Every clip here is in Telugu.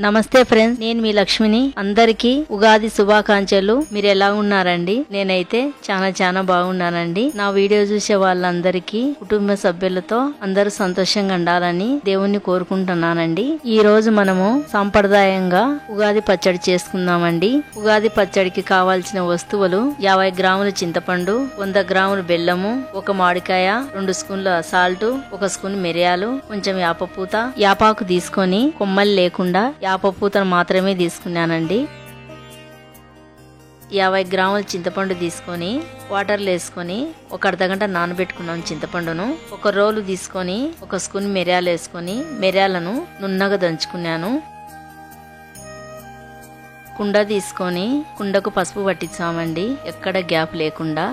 నమస్తే ఫ్రెండ్స్, నేను మీ లక్ష్మిని. అందరికీ ఉగాది శుభాకాంక్షలు. మీరు ఎలా ఉన్నారండి? నేనైతే చాలా బాగున్నానండి. నా వీడియో చూసే వాళ్ళందరికీ, కుటుంబ సభ్యులతో అందరూ సంతోషంగా ఉండాలని దేవుణ్ణి కోరుకుంటున్నానండి. ఈ రోజు మనము సాంప్రదాయంగా ఉగాది పచ్చడి చేసుకుందామండి. ఉగాది పచ్చడికి కావాల్సిన వస్తువులు 50 గ్రాముల చింతపండు, 100 గ్రాముల బెల్లము, ఒక మామిడికాయ, 2 స్పూన్ల సాల్ట్, 1 స్పూన్ మిరియాలు, కొంచెం యాపపూత, యాపాకు తీసుకొని కొమ్మలు లేకుండా యాపపూతను మాత్రమే తీసుకున్నానండి. 50 గ్రాముల చింతపండు తీసుకొని వాటర్లో వేసుకొని ఒక అర్ధగంట నానబెట్టుకున్నాం చింతపండును. ఒక రోలు తీసుకొని 1 స్పూన్ మిరియాలు వేసుకొని మిరియాలను నున్నగా దంచుకున్నాను. కుండ తీసుకొని కుండకు పసుపు పట్టించామండి, ఎక్కడ గ్యాప్ లేకుండా.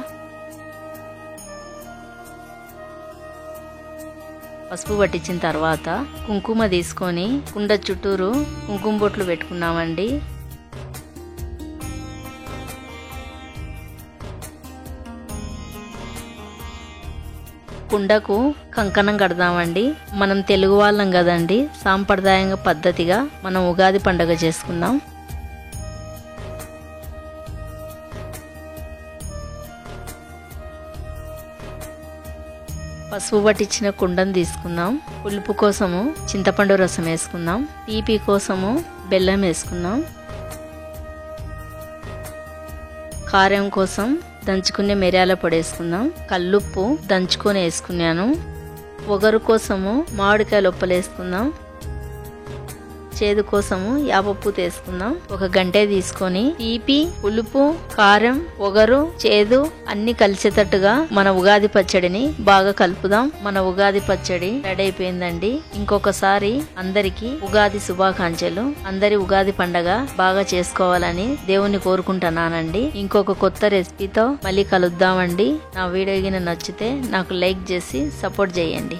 పసుపు పట్టించిన తర్వాత కుంకుమ తీసుకొని కుండ చుట్టూరు కుంకుమ బొట్లు పెట్టుకున్నామండి. కుండకు కంకణం కడదామండి. మనం తెలుగు వాళ్ళం కదండి, సాంప్రదాయంగా పద్ధతిగా మనం ఉగాది పండుగ చేసుకుందాం. పసుపు పట్టించిన కుండను తీసుకుందాం. పులుపు కోసము చింతపండు రసం వేసుకుందాం. తీపి కోసము బెల్లం వేసుకుందాం. కారం కోసం దంచుకునే మిరియాల పొడి వేసుకుందాం. కల్లుప్పు దంచుకొని వేసుకున్నాను. ఒగరు కోసము మామిడికాయ లోపలు వేసుకుందాం. చేదు కోసము యాపపూత వేసుకుందాం. ఒక గంటె తీసుకొని తీపి, పులుపు, కారం, ఒగరు, చేదు అన్ని కలిసేటట్టుగా మన ఉగాది పచ్చడిని బాగా కలుపుదాం. మన ఉగాది పచ్చడి రెడీ అయిపోయిందండి. ఇంకొకసారి అందరికి ఉగాది శుభాకాంక్షలు. అందరి ఉగాది పండగ బాగా చేసుకోవాలని దేవుణ్ణి కోరుకుంటున్నానండి. ఇంకొక కొత్త రెసిపీతో మళ్ళీ కలుద్దామండి. నా వీడియో నచ్చితే నాకు లైక్ చేసి సపోర్ట్ చేయండి.